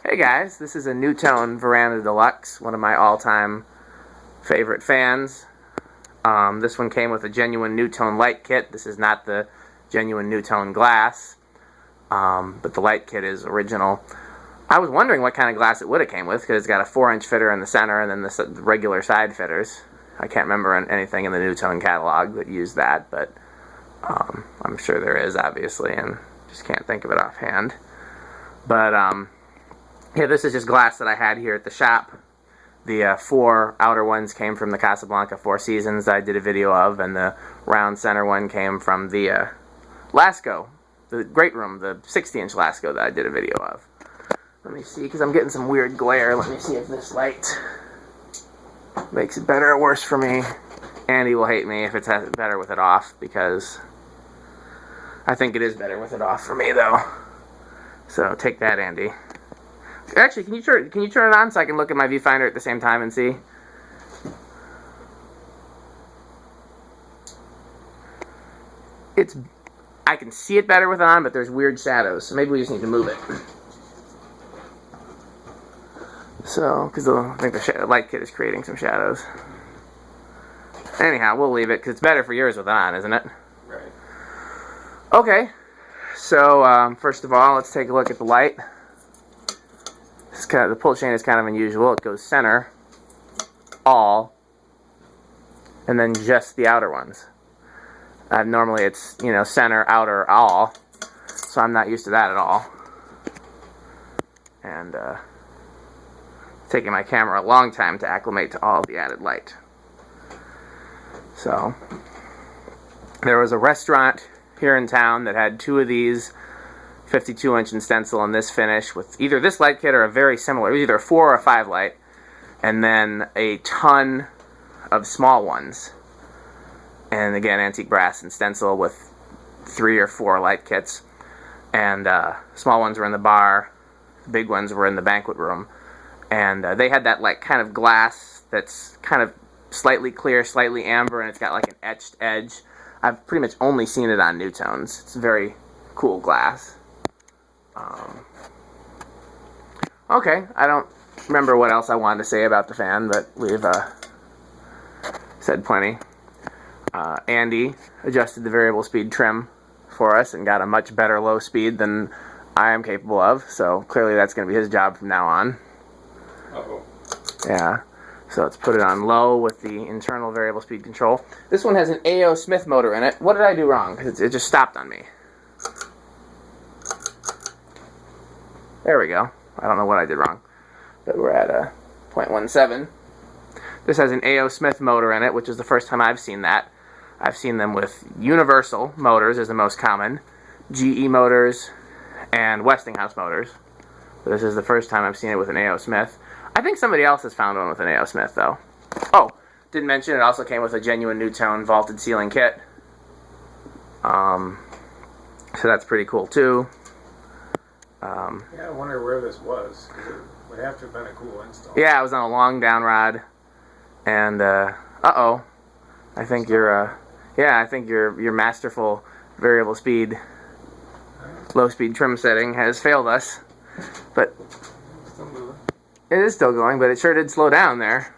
Hey guys, this is a Nutone Verandah Deluxe, one of my all-time favorite fans. This one came with a genuine Nutone light kit. This is not the genuine Nutone glass, but the light kit is original. I was wondering what kind of glass it would have came with, because it's got a 4-inch fitter in the center and then the regular side fitters. I can't remember anything in the Nutone catalog that used that, but I'm sure there is, obviously, and just can't think of it offhand. But yeah, this is just glass that I had here at the shop. The 4 outer ones came from the Casablanca Four Seasons that I did a video of, and the round center one came from the Lasco, the Great Room, the 60-inch Lasco that I did a video of. Let me see, because I'm getting some weird glare. Let me see if this light makes it better or worse for me. Andy will hate me if it's better with it off, because I think it is better with it off for me, though. So take that, Andy. Actually, can you turn it on so I can look at my viewfinder at the same time and see? I can see it better with it on, but there's weird shadows, so maybe we just need to move it. So, because I think the light kit is creating some shadows. Anyhow, we'll leave it, because it's better for yours with it on, isn't it? Right. Okay, so first of all, let's take a look at the light. The pull chain is kind of unusual. It goes center, all, and then just the outer ones. Normally it's, center, outer, all, so I'm not used to that at all. And it's taking my camera a long time to acclimate to all the added light. So, there was a restaurant here in town that had 2 of these 52-inch in stencil in this finish with either this light kit or a very similar, either a 4 or a 5 light, and then a ton of small ones. And again, antique brass and stencil with 3 or 4 light kits. And small ones were in the bar, big ones were in the banquet room. And they had that kind of glass that's kind of slightly clear, slightly amber, and it's got like an etched edge. I've pretty much only seen it on Nutones. It's very cool glass. Okay, I don't remember what else I wanted to say about the fan, but we've said plenty. Andy adjusted the variable speed trim for us and got a much better low speed than I am capable of, so clearly that's going to be his job from now on. Uh-oh. Yeah, so let's put it on low with the internal variable speed control. This one has an A.O. Smith motor in it. What did I do wrong? Because it just stopped on me. There we go. I don't know what I did wrong, but we're at a 0.17. This has an A.O. Smith motor in it, which is the first time I've seen that. I've seen them with Universal motors is the most common, GE motors, and Westinghouse motors. But this is the first time I've seen it with an A.O. Smith. I think somebody else has found one with an A.O. Smith, though. Oh, didn't mention it also came with a genuine Nutone vaulted ceiling kit. So that's pretty cool, too. Yeah, I wonder where this was. It would have to have been a cool install. Yeah, it was on a long down rod, and uh-oh, I think your masterful variable speed, low speed trim setting has failed us. But Still moving. it is still going, but it sure did slow down there.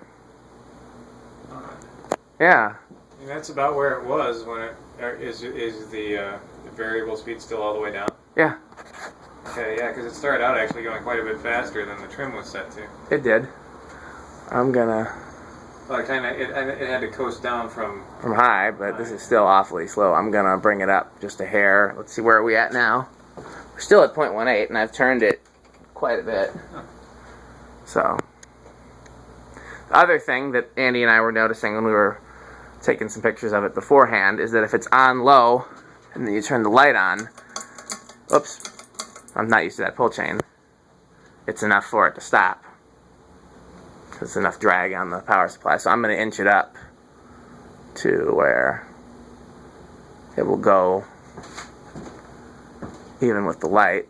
Yeah. I mean, that's about where it was when it is the variable speed still all the way down. Yeah. Okay, yeah, because it started out actually going quite a bit faster than the trim was set to. It did. I'm gonna... Well, it had to coast down from high, but this is still awfully slow. I'm gonna bring it up just a hair. Let's see, where are we at now? We're still at 0.18, and I've turned it quite a bit. Huh. So, the other thing that Andy and I were noticing when we were taking some pictures of it beforehand is that if it's on low, and then you turn the light on, oops, I'm not used to that pull chain, it's enough for it to stop. There's enough drag on the power supply, so I'm going to inch it up to where it will go even with the light.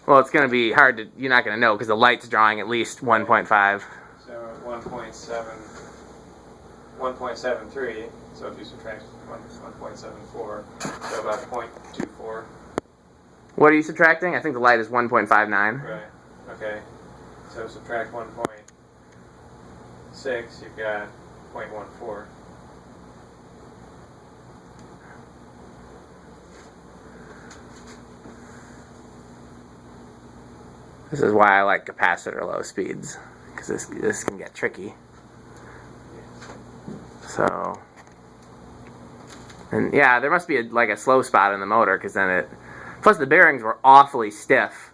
Well, it's going to be hard to, you're not going to know because the light's drawing at least 1.5. So 1.73, so if you subtract 1.74, so about 0.24. What are you subtracting? I think the light is 1.59. Right. Okay. So subtract 1.6, you've got 0.14. This is why I like capacitor low speeds, because this can get tricky. So, and yeah, there must be like a slow spot in the motor, because then it. Plus, the bearings were awfully stiff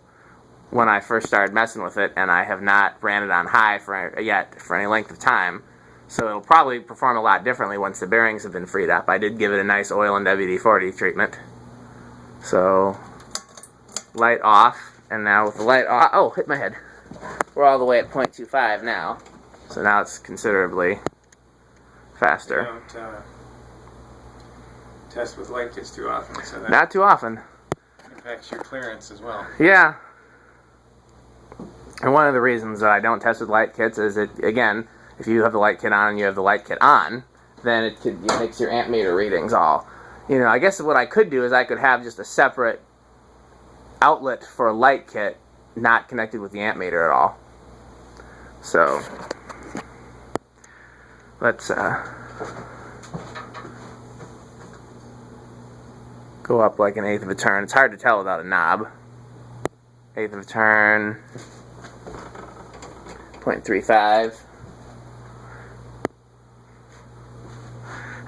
when I first started messing with it, and I have not ran it on high for any length of time. So it'll probably perform a lot differently once the bearings have been freed up. I did give it a nice oil and WD-40 treatment. So, light off. And now with the light off, oh, hit my head. We're all the way at 0.25 now. So now it's considerably faster. You don't test with light kits too often, so that Not too often. impacts your clearance as well. Yeah. And one of the reasons that I don't test with light kits is that, again, if you have the light kit on and you have the light kit on, then it makes your amp meter readings all. I guess what I could do is I could have just a separate outlet for a light kit not connected with the amp meter at all. So let's go up like an eighth of a turn. It's hard to tell without a knob. Eighth of a turn, 0.35.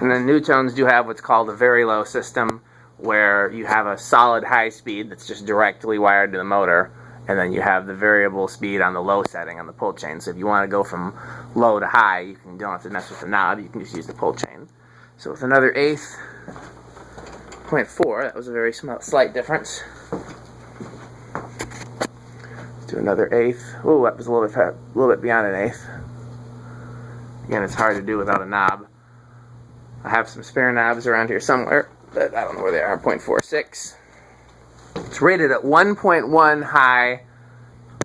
And then Nutones do have what's called a very low system, where you have a solid high speed that's just directly wired to the motor, and then you have the variable speed on the low setting on the pull chain. So if you want to go from low to high, you don't have to mess with the knob, you can just use the pull chain. So with another eighth, 0.4, that was a very slight difference. Let's do another eighth. Oh, that was a little bit beyond an eighth. Again, it's hard to do without a knob. I have some spare knobs around here somewhere, but I don't know where they are. 0.46. It's rated at 1.1 high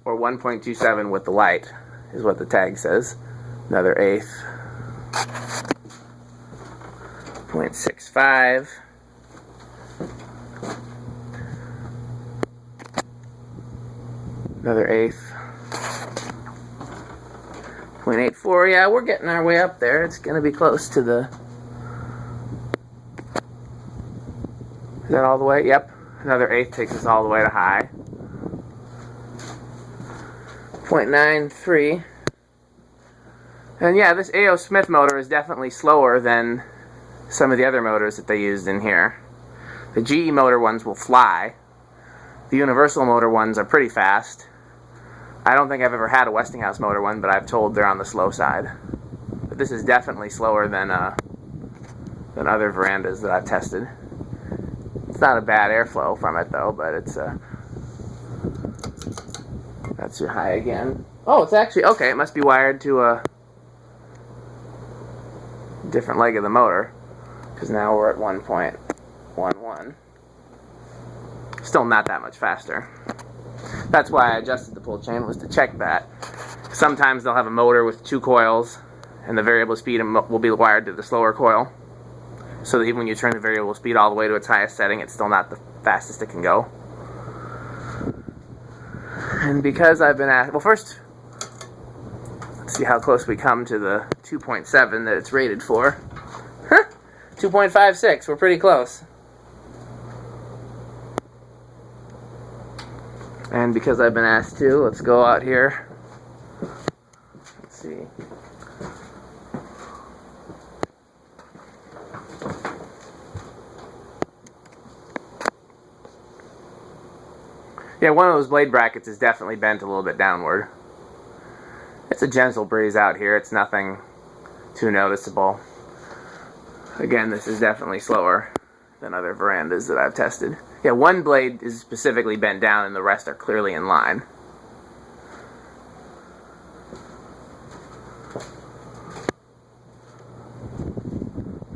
or 1.27 with the light, is what the tag says. Another eighth. 0.65. Another eighth. 0.84. Yeah, we're getting our way up there. It's going to be close to the... Is that all the way? Yep. Another eighth takes us all the way to high. 0.93. And yeah, this A.O. Smith motor is definitely slower than some of the other motors that they used in here. The GE motor ones will fly. The Universal motor ones are pretty fast. I don't think I've ever had a Westinghouse motor one, but I've told they're on the slow side. But this is definitely slower than other Verandas that I've tested. It's not a bad airflow from it though, but it's that's your high again. Oh, it's actually okay. It must be wired to a different leg of the motor, because now we're at 1.11. Still not that much faster. That's why I adjusted the pull chain, was to check that. Sometimes they'll have a motor with two coils, and the variable speed will be wired to the slower coil. So that even when you turn the variable speed all the way to its highest setting, it's still not the fastest it can go. And because I've been asked... Well, first, let's see how close we come to the 2.7 that it's rated for. 2.56. We're pretty close. And because I've been asked to, let's go out here. Let's see. Yeah, one of those blade brackets is definitely bent a little bit downward. It's a gentle breeze out here. It's nothing too noticeable. Again, this is definitely slower than other Verandas that I've tested. Yeah, one blade is specifically bent down and the rest are clearly in line.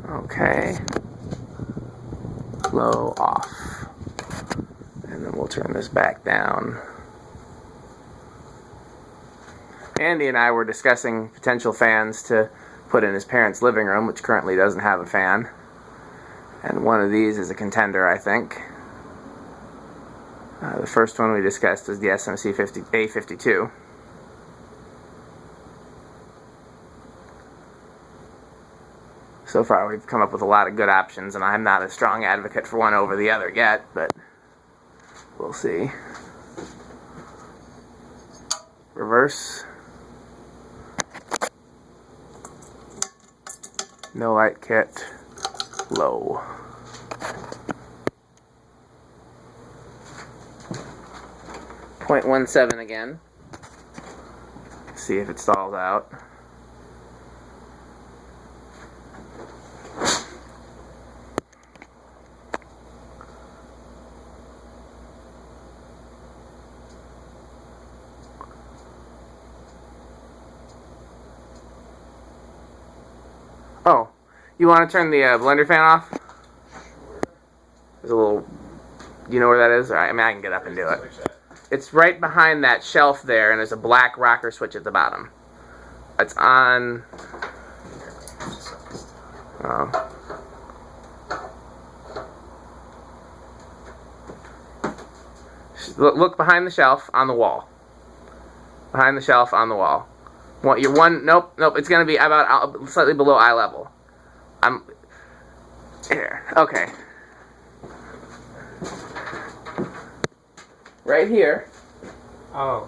Okay. Low off. And then we'll turn this back down. Andy and I were discussing potential fans to put in his parents' living room, which currently doesn't have a fan. And one of these is a contender, I think. The first one we discussed was the A52. So far we've come up with a lot of good options, and I'm not a strong advocate for one over the other yet, but we'll see. Reverse. No light kit. Low. .17 again. See if it stalls out. Oh, you want to turn the blender fan off? There's a little... Do you know where that is? I mean, I can get up and do it. It's right behind that shelf there, and there's a black rocker switch at the bottom. It's on... Oh. Look behind the shelf on the wall. Behind the shelf on the wall. Nope, it's gonna be about slightly below eye level. Here, okay. Right here. Oh.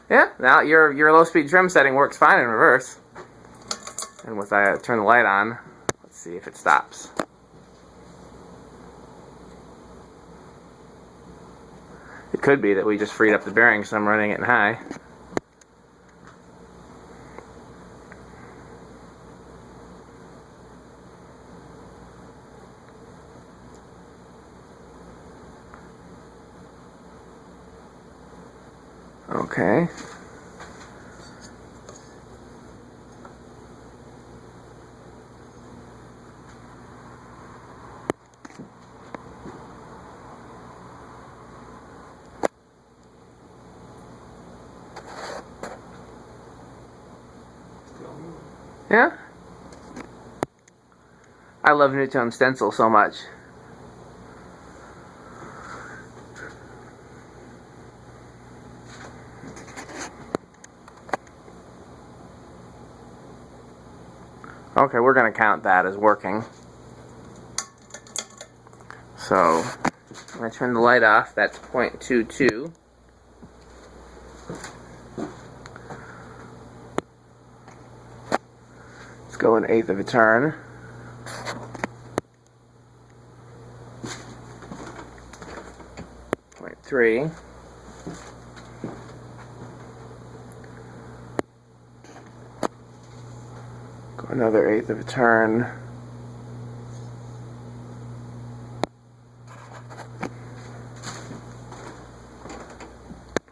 Yeah, now your low speed trim setting works fine in reverse. And once I turn the light on, let's see if it stops. It could be that we just freed up the bearing, so I'm running it in high. Okay. Yeah? I love Nutone stencil so much. Okay, we're going to count that as working. So, I'm going to turn the light off. That's 0.22. Let's go 1/8 of a turn. Point 3. Go another 1/8 of a turn.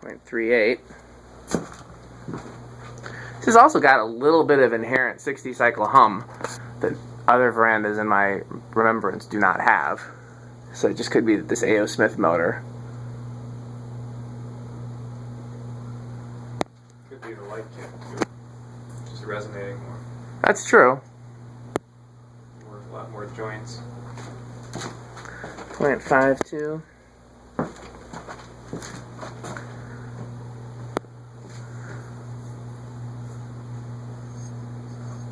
.38. This has also got a little bit of inherent 60 cycle hum that other verandas in my remembrance do not have. So it just could be this A.O. Smith motor. Could be the light kit too. Just resonating more. That's true. A lot more joints. 0.52.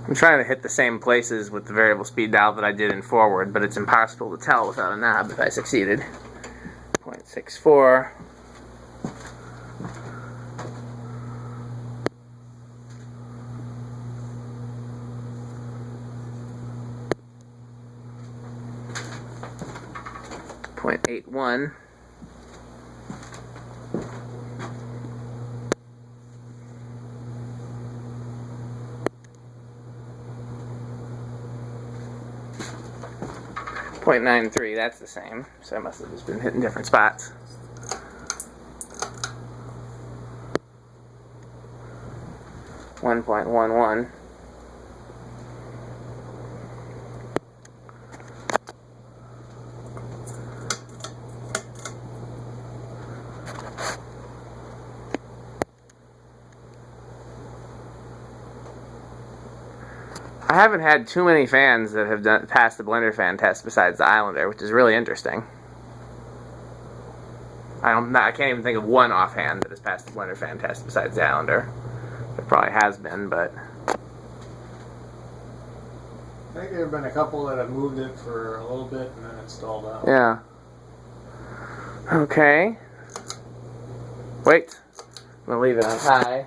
I'm trying to hit the same places with the variable speed dial that I did in forward, but it's impossible to tell without a knob if I succeeded. 0.64. .81. .93, that's the same. So I must have just been hitting different spots. .11. I haven't had too many fans that have passed the blender fan test besides the Islander, which is really interesting. I can't even think of one offhand that has passed the blender fan test besides the Islander. There probably has been, but I think there have been a couple that have moved it for a little bit and then it stalled out. yeah. Okay. Wait. I'm going to leave it on high.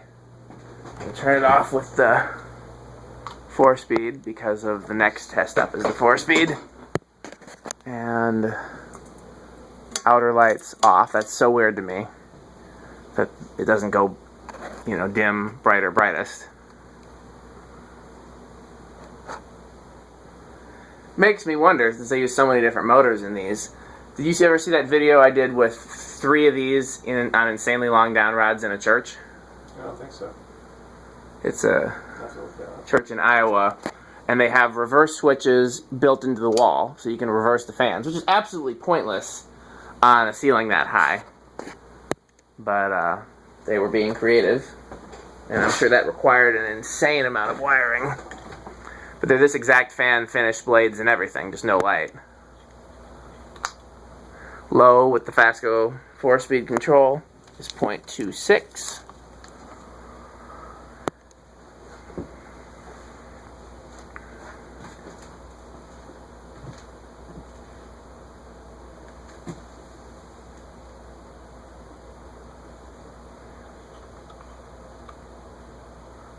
And turn it off with the 4-speed because of the next test up is the 4-speed. And outer lights off. That's so weird to me that it doesn't go, you know, dim, brighter, brightest. Makes me wonder, since they use so many different motors in these. Did you ever see that video I did with 3 of these on insanely long down rods in a church? I don't think so. It's a church in Iowa, and they have reverse switches built into the wall, so you can reverse the fans, which is absolutely pointless on a ceiling that high. But they were being creative, and I'm sure that required an insane amount of wiring. But they're this exact fan, finished blades and everything, just no light. Low with the Fastco 4-speed control is 0.26.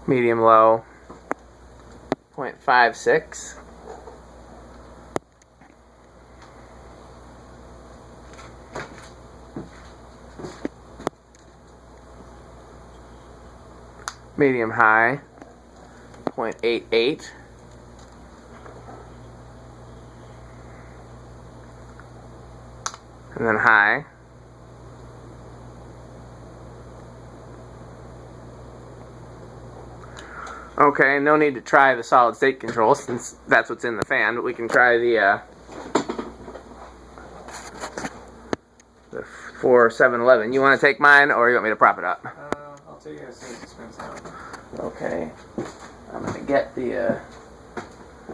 Medium low, 0.56. Medium high, 0.88. And then high, okay, no need to try the solid state control since that's what's in the fan, but we can try the 4711. You want to take mine, or you want me to prop it up? I'll take it as soon as it spins out. Okay, I'm going to get the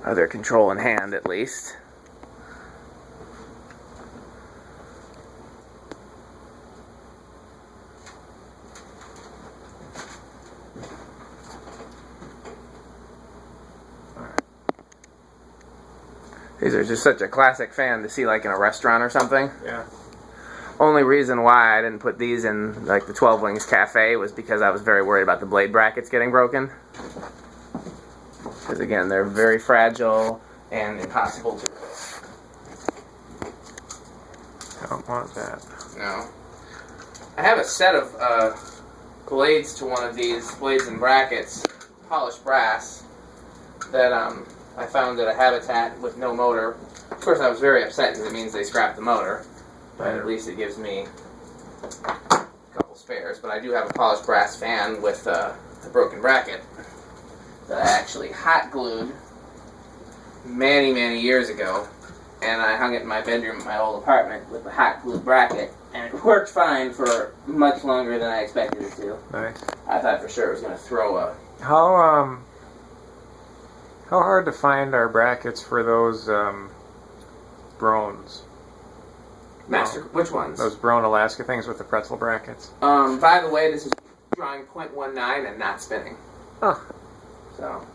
other control in hand at least. These are just such a classic fan to see like in a restaurant or something. Yeah. Only reason why I didn't put these in like the 12 Wings Cafe was because I was very worried about the blade brackets getting broken. Because again, they're very fragile and impossible to replace. Don't want that. No. I have a set of blades to one of these, blades and brackets, polished brass, that I found at a Habitat with no motor. Of course, I was very upset because it means they scrapped the motor, but at least it gives me a couple spares. But I do have a polished brass fan with a broken bracket that I actually hot glued many, many years ago, and I hung it in my bedroom in my old apartment with the hot glued bracket, and it worked fine for much longer than I expected it to. Nice. I thought for sure it was going to throw a... How hard to find are brackets for those Brones? Master, which ones? Those Brone Alaska things with the pretzel brackets. By the way, this is drawing 0.19 and not spinning. Oh. So,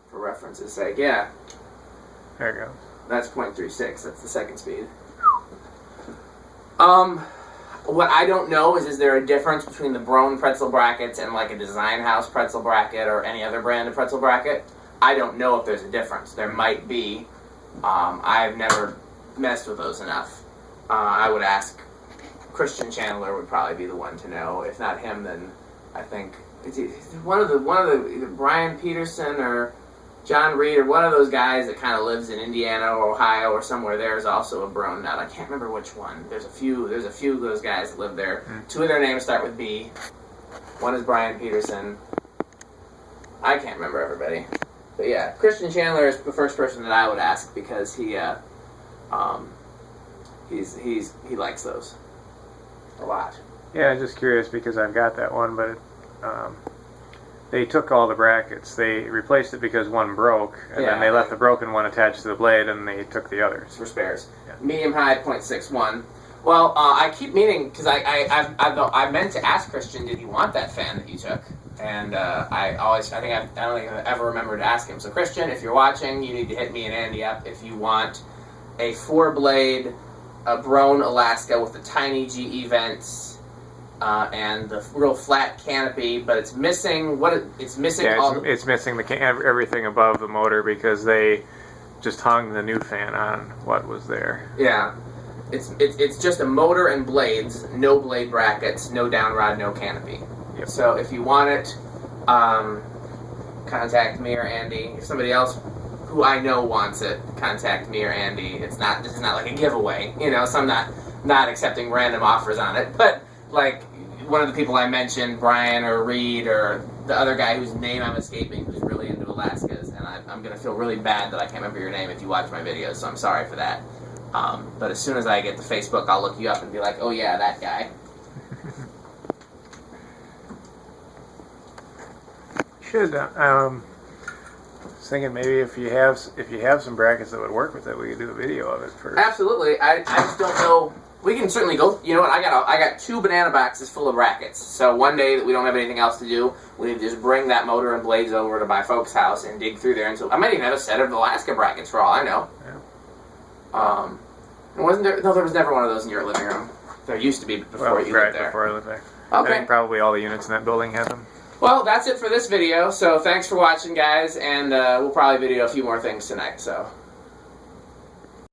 for reference's sake, yeah. There you go. That's 0.36. That's the second speed. What I don't know is there a difference between the Brone pretzel brackets and like a Design House pretzel bracket or any other brand of pretzel bracket? I don't know if there's a difference. There might be. I've never messed with those enough. I would ask Christian Chandler would probably be the one to know. If not him, then I think it's one of the either Brian Peterson or John Reed or one of those guys that kind of lives in Indiana or Ohio or somewhere there is also a Brone nut. I can't remember which one. There's a few of those guys that live there. Two of their names start with B. One is Brian Peterson. I can't remember everybody. But yeah, Christian Chandler is the first person that I would ask because he likes those a lot. Yeah, just curious because I've got that one, but they took all the brackets. They replaced it because one broke, and Yeah, then they left the broken one attached to the blade, and they took the others. For spares. Yeah. Medium high 0.61. Well, I keep meaning, because I meant to ask Christian, did he want that fan that you took? And I don't think I've ever remembered to ask him. So Christian, if you're watching, you need to hit me and Andy up if you want a 4-blade Brone Alaska with the tiny GE vents and the real flat canopy, but it's missing it's missing. Yeah, it's missing everything above the motor because they just hung the new fan on what was there. Yeah. It's just a motor and blades, no blade brackets, no down rod, no canopy. Yep. So if you want it, contact me or Andy. If somebody else who I know wants it, contact me or Andy. This is not like a giveaway, so I'm not accepting random offers on it. But like one of the people I mentioned, Brian or Reed or the other guy whose name I'm escaping, who's really into Alaskas, and I'm gonna feel really bad that I can't remember your name if you watch my videos. So I'm sorry for that. But as soon as I get to Facebook, I'll look you up and be like, oh yeah, that guy. Should was thinking maybe if you have some brackets that would work with it, we could do a video of it first. Absolutely. I just don't know. We can certainly go. You know what? I got 2 banana boxes full of brackets. So one day that we don't have anything else to do, we need to just bring that motor and blades over to my folks' house and dig through there. I might even have a set of Alaska brackets for all I know. Yeah. Wasn't there? No, there was never one of those in your living room. There used to be before you lived there. Before I lived there. Okay. I think probably all the units in that building had them. Well, that's it for this video. So thanks for watching, guys, and we'll probably video a few more things tonight. So.